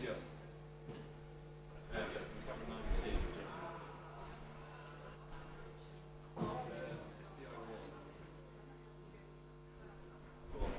yes. Yes, we covered 19. It's the overall. Cool.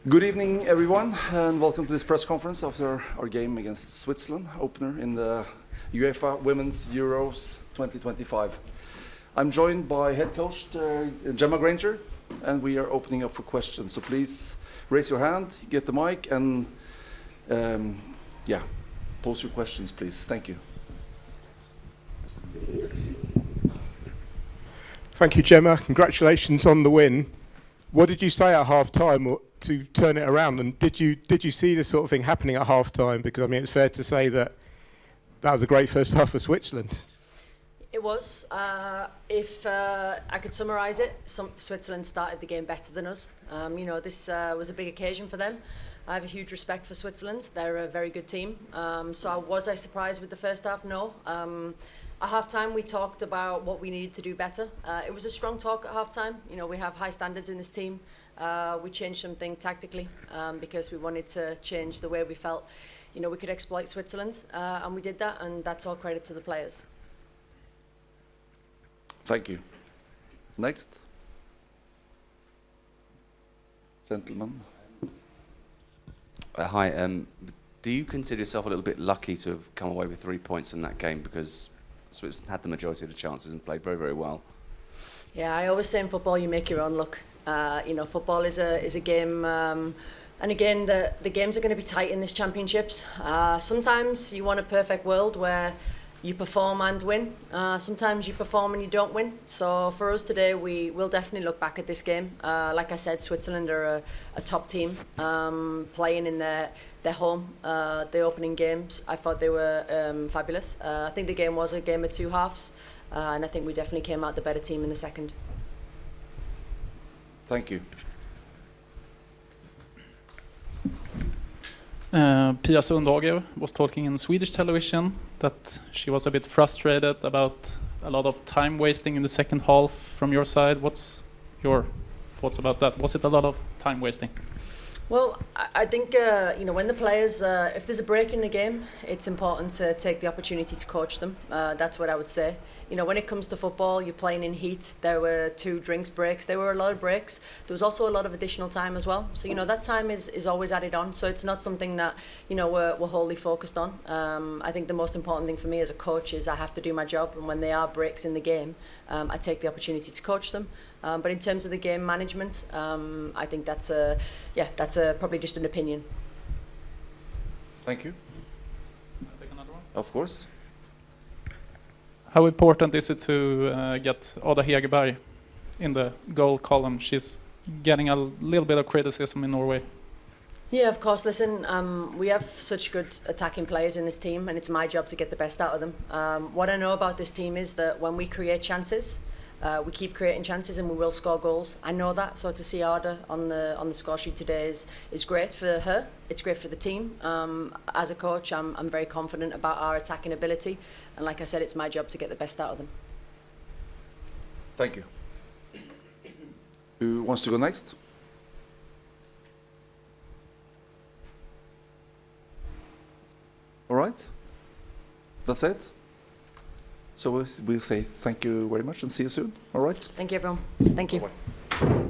Good evening, everyone, and welcome to this press conference after our game against Switzerland, opener in the UEFA Women's Euros 2025. I'm joined by head coach Gemma Granger, and we are opening up for questions. So please raise your hand, get the mic, and pose your questions, please. Thank you. Thank you, Gemma. Congratulations on the win. What did you say at half-time to turn it around? And did you see this sort of thing happening at half-time? Because, I mean, it's fair to say that was a great first half for Switzerland. It was. If I could summarise it, Switzerland started the game better than us. This was a big occasion for them. I have a huge respect for Switzerland. They're a very good team. Was I surprised with the first half? No. At half-time, we talked about what we needed to do better. It was a strong talk at half-time. We have high standards in this team. We changed something tactically because we wanted to change the way we felt, we could exploit Switzerland. And we did that, and that's all credit to the players. Thank you. Next. Gentleman. Hi. Do you consider yourself a little bit lucky to have come away with 3 points in that game, because Switzerland had the majority of the chances and played very, very well? Yeah, I always say in football you make your own luck. Football is a game, and again, the games are going to be tight in this championships. Sometimes you want a perfect world where you perform and win. Sometimes you perform and you don't win. So for us today, we will definitely look back at this game. Like I said, Switzerland are a top team, playing in their home. The opening games, I thought they were fabulous. I think the game was a game of two halves, and I think we definitely came out the better team in the second. Thank you. Pia Sundhage was talking in Swedish television that she was a bit frustrated about a lot of time wasting in the second half from your side. What's your thoughts about that? Was it a lot of time wasting? Well, I think, when the players, if there's a break in the game, it's important to take the opportunity to coach them. That's what I would say. When it comes to football, you're playing in heat. There were 2 drinks breaks. There were a lot of breaks. There was also a lot of additional time as well. So, that time is always added on. So it's not something that, we're wholly focused on. I think the most important thing for me as a coach is I have to do my job. And when there are breaks in the game, I take the opportunity to coach them. But in terms of the game management, I think that's probably just an opinion. Thank you. I'll take another one. Of course. How important is it to get Ada Hegerberg in the goal column? She's getting a little bit of criticism in Norway. Yeah, of course. Listen, we have such good attacking players in this team, and it's my job to get the best out of them. What I know about this team is that when we create chances, we keep creating chances and we will score goals. I know that, so to see Ada on the score sheet today is great for her. It's great for the team. As a coach, I'm very confident about our attacking ability, and like I said, it's my job to get the best out of them. Thank you. Who wants to go next? All right. That's it. So we'll say thank you very much and see you soon. All right. Thank you, everyone. Thank you. Bye-bye.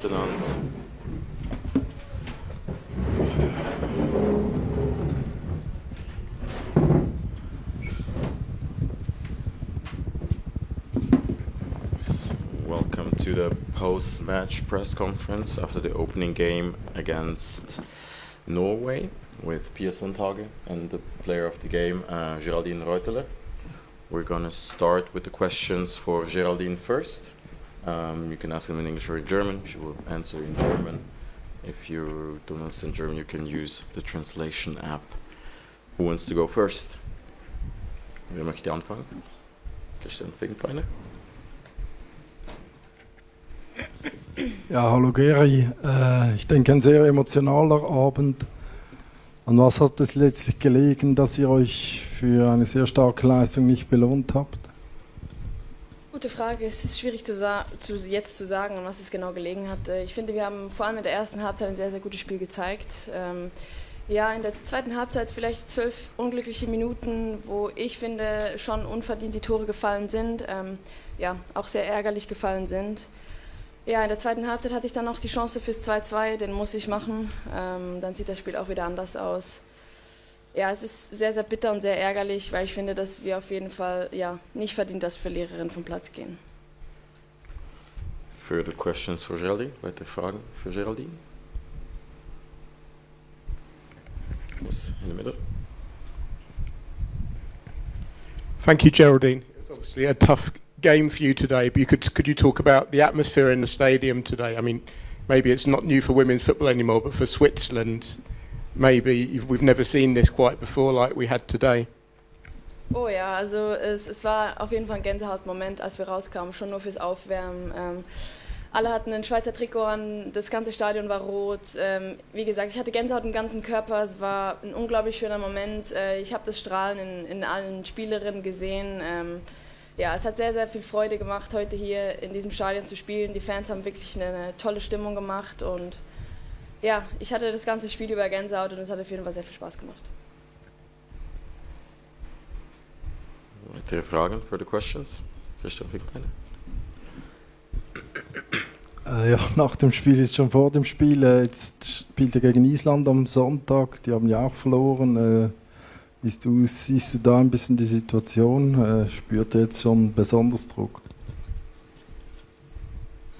miteinander. Welcome to the post-match press conference after the opening game against Norway with Pia Sundhage and the player of the game, Geraldine Reuteler. We're going to start with the questions for Geraldine first. You can ask them in English or in German. She will answer in German. If you don't understand German, you can use the translation app. Who wants to go first? Wer möchte anfangen? Christian Finkbeiner. Ja, hallo Geri. Ich denke, ein sehr emotionaler Abend. An was hat es letztlich gelegen, dass ihr euch für eine sehr starke Leistung nicht belohnt habt? Gute Frage. Es ist schwierig jetzt zu sagen, an was es genau gelegen hat. Ich finde, wir haben vor allem in der ersten Halbzeit ein sehr, sehr gutes Spiel gezeigt. Ja, in der zweiten Halbzeit vielleicht 12 unglückliche Minuten, wo ich finde, schon unverdient die Tore gefallen sind, ja, auch sehr ärgerlich gefallen sind. Ja, in der zweiten Halbzeit hatte ich dann noch die Chance fürs 2-2, den muss ich machen. Dann sieht das Spiel auch wieder anders aus. Ja, es ist sehr, sehr bitter und sehr ärgerlich, weil ich finde, dass wir auf jeden Fall ja, nicht verdient als Verliererin vom Platz gehen. Further questions for Geraldine? Weitere Fragen für Geraldine? Yes, in the middle. Thank you, Geraldine. It was obviously a tough game for you today, but could you talk about the atmosphere in the stadium today? I mean, maybe it's not new for women's football anymore, but for Switzerland, maybe we've never seen this quite before like we had today. Oh ja, also es war auf jeden Fall ein Gänsehautmoment, als wir rauskamen, schon nur fürs Aufwärmen. Alle hatten ein Schweizer Trikot an, das ganze Stadion war rot. Wie gesagt, ich hatte Gänsehaut im ganzen Körper, es war ein unglaublich schöner Moment. Ich habe das Strahlen in allen Spielerinnen gesehen. Ja, es hat sehr, sehr viel Freude gemacht, heute hier in diesem Stadion zu spielen. Die Fans haben wirklich eine tolle Stimmung gemacht und ja, ich hatte das ganze Spiel über Gänsehaut und es hat auf jeden Fall sehr viel Spaß gemacht. Weitere Fragen, further questions? Christian Finkbeiner. Ja, nach dem Spiel ist schon vor dem Spiel. Jetzt spielt ihr gegen Island am Sonntag, die haben ja auch verloren. Siehst du da ein bisschen die Situation? Spürt ihr jetzt schon besonders Druck?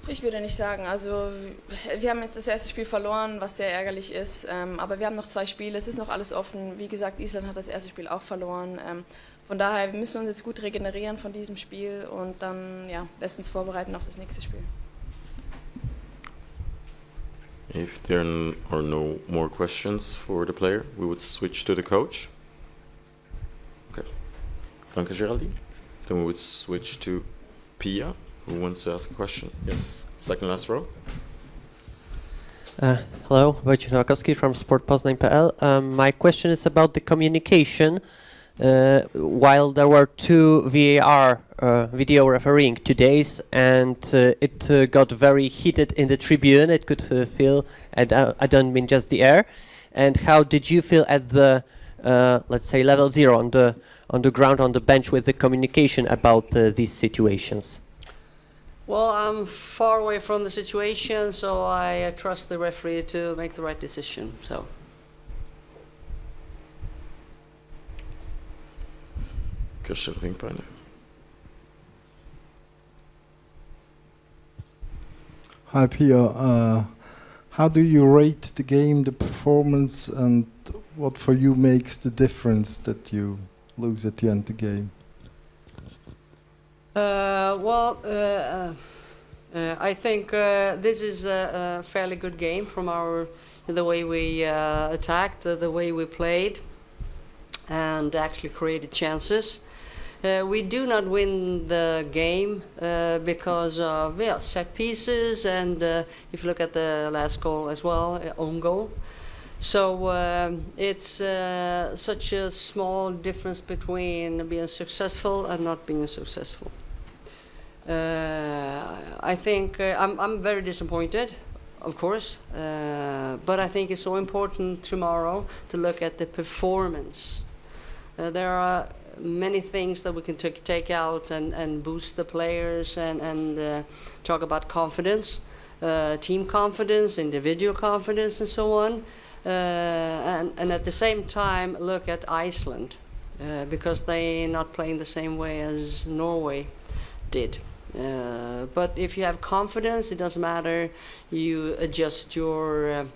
Ich würde nicht sagen, also wir haben jetzt das erste Spiel verloren, was sehr ärgerlich ist, aber wir haben noch 2 Spiele, es ist noch alles offen. Wie gesagt, Island hat das erste Spiel auch verloren. Von daher, wir müssen uns jetzt gut regenerieren von diesem Spiel und dann ja, bestens vorbereiten auf das nächste Spiel. If there are no more questions for the player, we would switch to the coach. Okay. Danke, Geraldine. Then we would switch to Pia, who wants to ask a question. Yes, second last row. Hello, Wojciech Nowakowski from sportpoznań.pl. My question is about the communication. While there were 2 VAR video refereeing today's, and it got very heated in the tribune, it could feel, and I don't mean just the air. And how did you feel at the, let's say, level 0 on the ground, on the bench, with the communication about these situations? Well, I'm far away from the situation, so I trust the referee to make the right decision. So. Christian Finkbeiner. Hi Pia, how do you rate the game, the performance, and what for you makes the difference that you lose at the end of the game? I think this is a fairly good game from the way we attacked, the way we played, and actually created chances. We do not win the game because of set pieces, and if you look at the last goal as well, own goal. So it's such a small difference between being successful and not being successful. I think I'm very disappointed, of course, but I think it's so important tomorrow to look at the performance. There are many things that we can take out and boost the players and talk about confidence. team confidence, individual confidence, and so on. And at the same time, look at Iceland, because they're not playing the same way as Norway did. But if you have confidence, it doesn't matter. You adjust your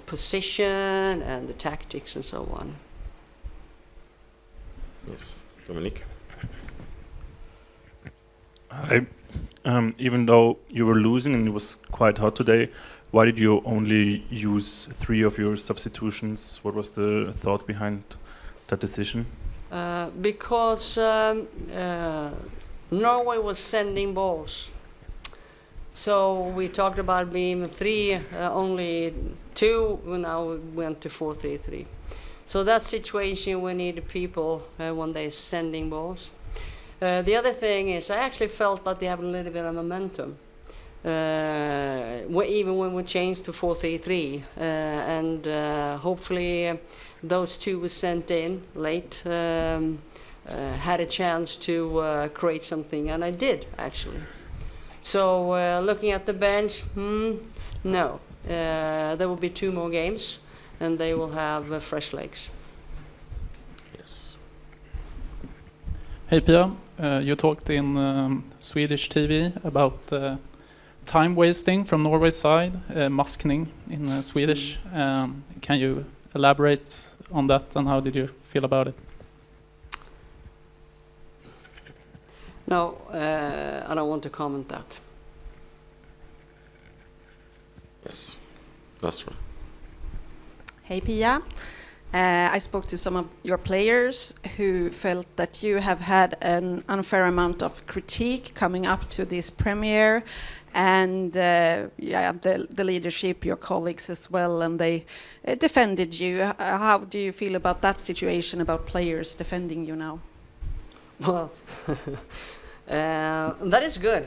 position and the tactics and so on. Yes, Dominique. Hi. Even though you were losing and it was quite hot today, why did you only use 3 of your substitutions? What was the thought behind that decision? Because Norway was sending balls. So we talked about being 3, only 2, now we went to 4-3-3. So that situation, we need people when they're sending balls. The other thing is, I actually felt that they have a little bit of momentum. Even when we changed to 4-3-3, and hopefully those 2 were sent in late, had a chance to create something, and I did actually. So looking at the bench, no. There will be 2 more games, and they will have fresh legs. Yes. Hey Pia, you talked in Swedish TV about time wasting from Norway's side, maskning in Swedish. Can you elaborate on that, and how did you feel about it? No, I don't want to comment that. Yes, that's true. Hey Pia, I spoke to some of your players who felt that you have had an unfair amount of critique coming up to this premiere, and the leadership, your colleagues as well, and they defended you. How do you feel about that situation, about players defending you now? Well, that is good,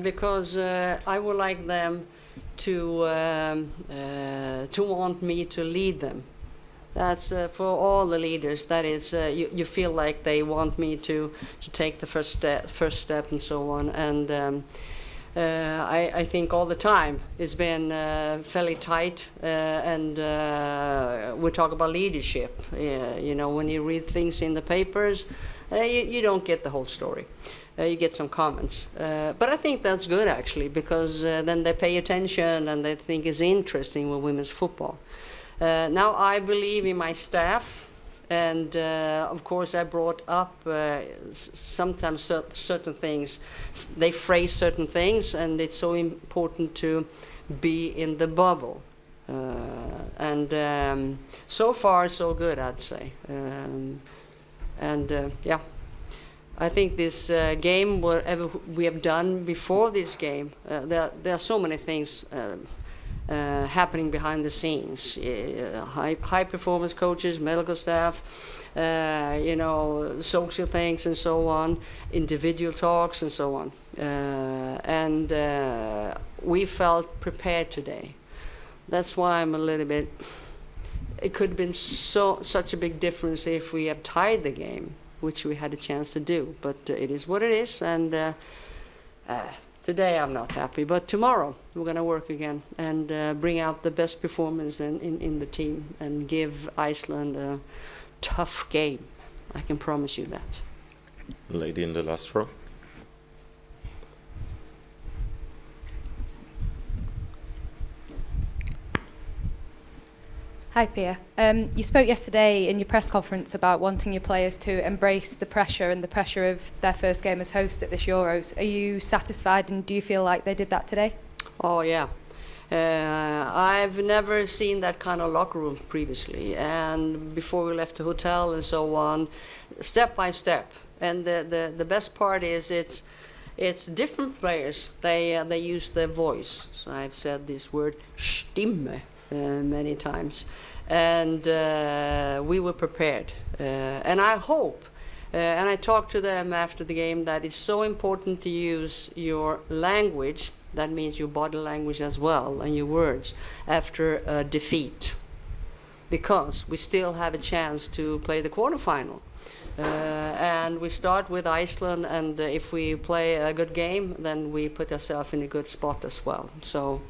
because I would like them to want me to lead them. That's for all the leaders. That is, you feel like they want me to take the first step and so on. And I think all the time it's been fairly tight, and we talk about leadership. You know, when you read things in the papers, you don't get the whole story. You get some comments. But I think that's good, actually, because then they pay attention and they think it's interesting with women's football. Now I believe in my staff, and of course I brought up sometimes certain things. They phrase certain things, and it's so important to be in the bubble. And so far, so good, I'd say. Yeah. I think this game, whatever we have done before this game, there are so many things happening behind the scenes. High performance coaches, medical staff, you know, social things and so on, individual talks and so on. And we felt prepared today. That's why I'm a little bit. It could have been such a big difference if we have tied the game, which we had a chance to do, but it is what it is, and today I'm not happy, but tomorrow we're going to work again and bring out the best performance in the team and give Iceland a tough game. I can promise you that. Lady in the last row. Hi Pia. You spoke yesterday in your press conference about wanting your players to embrace the pressure and the pressure of their first game as host at this Euros. Are you satisfied, and do you feel like they did that today? Oh yeah. I've never seen that kind of locker room previously, and before we left the hotel and so on, step by step. And the best part is it's different players. They use their voice. So I've said this word Stimme many times, and we were prepared. And I hope, and I talked to them after the game, that it's so important to use your language. That means your body language as well, and your words after a defeat, because we still have a chance to play the quarterfinal. And we start with Iceland, and if we play a good game, then we put ourselves in a good spot as well. So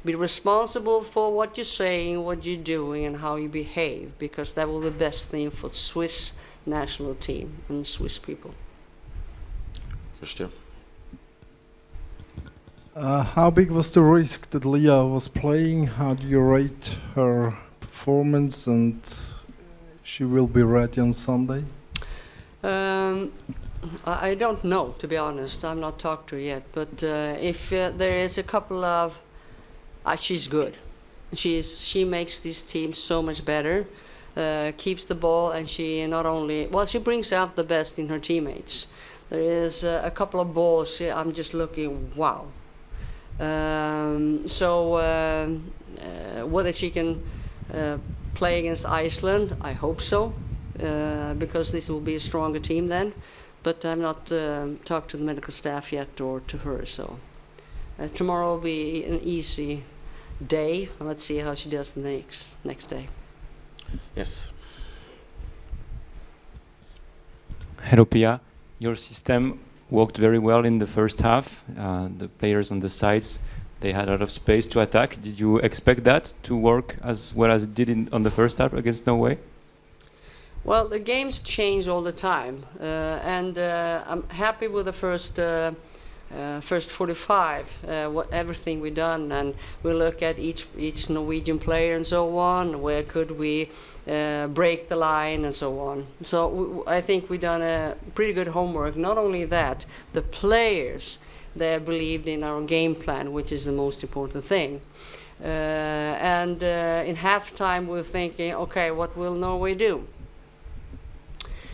be responsible for what you're saying, what you're doing, and how you behave, because that will be the best thing for Swiss national team and Swiss people. Christian? How big was the risk that Leah was playing? How do you rate her performance, and she will be ready on Sunday? I don't know, to be honest. I'm not talked to her yet. But if there is a couple of, she's good. She makes this team so much better. Keeps the ball, and she not only she brings out the best in her teammates. There is a couple of balls. I'm just looking, wow. Whether she can play against Iceland, I hope so, because this will be a stronger team then. But I'm not talked to the medical staff yet or to her. So tomorrow will be an easy day. Let's see how she does the next day. Yes. Hello, Pia. Your system worked very well in the first half. The players on the sides, they had a lot of space to attack. Did you expect that to work as well as it did on the first half against Norway? Well, the games change all the time, and I'm happy with the first 45, everything we've done, and we look at each Norwegian player and so on. Where could we break the line and so on? So I think we've done a pretty good homework. Not only that, the players, they believed in our game plan, which is the most important thing. And in halftime, we're thinking, okay, what will Norway do?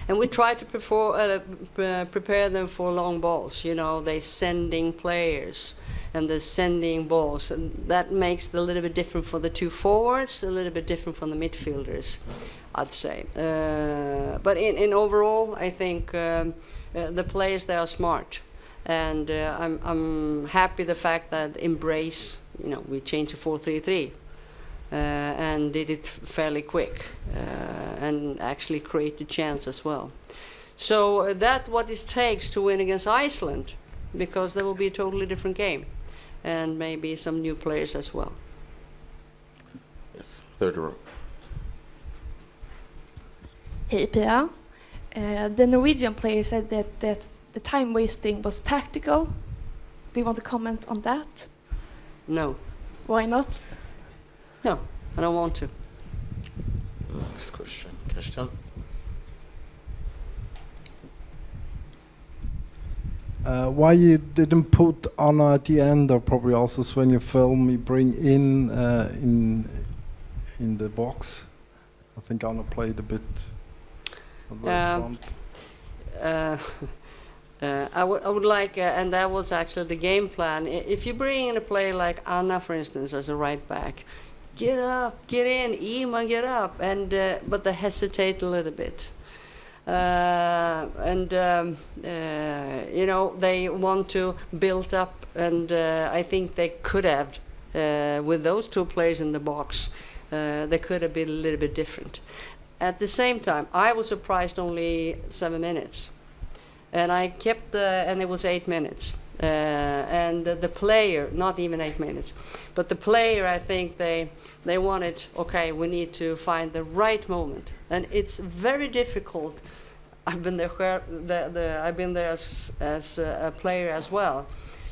And we try to prepare them for long balls. You know, they're sending players and they're sending balls. And that makes it a little bit different for the two forwards, a little bit different from the midfielders, I'd say. But in overall, I think the players, they are smart. And I'm happy the fact that embrace, you know, we changed to 4-3-3. And did it fairly quick and actually created chance as well. So that's what it takes to win against Iceland, because there will be a totally different game and maybe some new players as well. Yes, third row. Hey Pia, the Norwegian player said that the time wasting was tactical. Do you want to comment on that? No. Why not? No, I don't want to. Next question, Christian. Why you didn't put Anna at the end, or probably also when you film, you bring in the box? I think Anna played a bit. I would like, and that was actually the game plan. If you bring in a player like Anna, for instance, as a right back, get up, get in, Ima, get up, and but they hesitate a little bit. You know, they want to build up, and I think they could have, with those two players in the box, they could have been a little bit different. At the same time, I was surprised only 7 minutes. And I kept and it was 8 minutes. And the player, not even 8 minutes, but the player, I think they wanted, okay, we need to find the right moment. And it's very difficult. I've been there, I've been there as a player as well.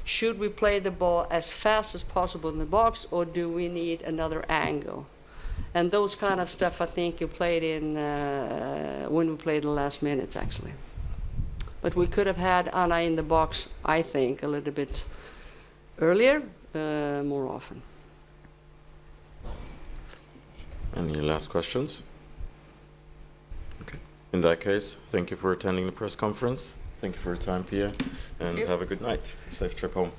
Should we play the ball as fast as possible in the box, or do we need another angle? And those kind of stuff, I think you played in when we played the last minutes, actually. But we could have had Anna in the box, I think, a little bit earlier, more often. Any last questions? Okay. In that case, thank you for attending the press conference. Thank you for your time, Pia, and have a good night. Safe trip home.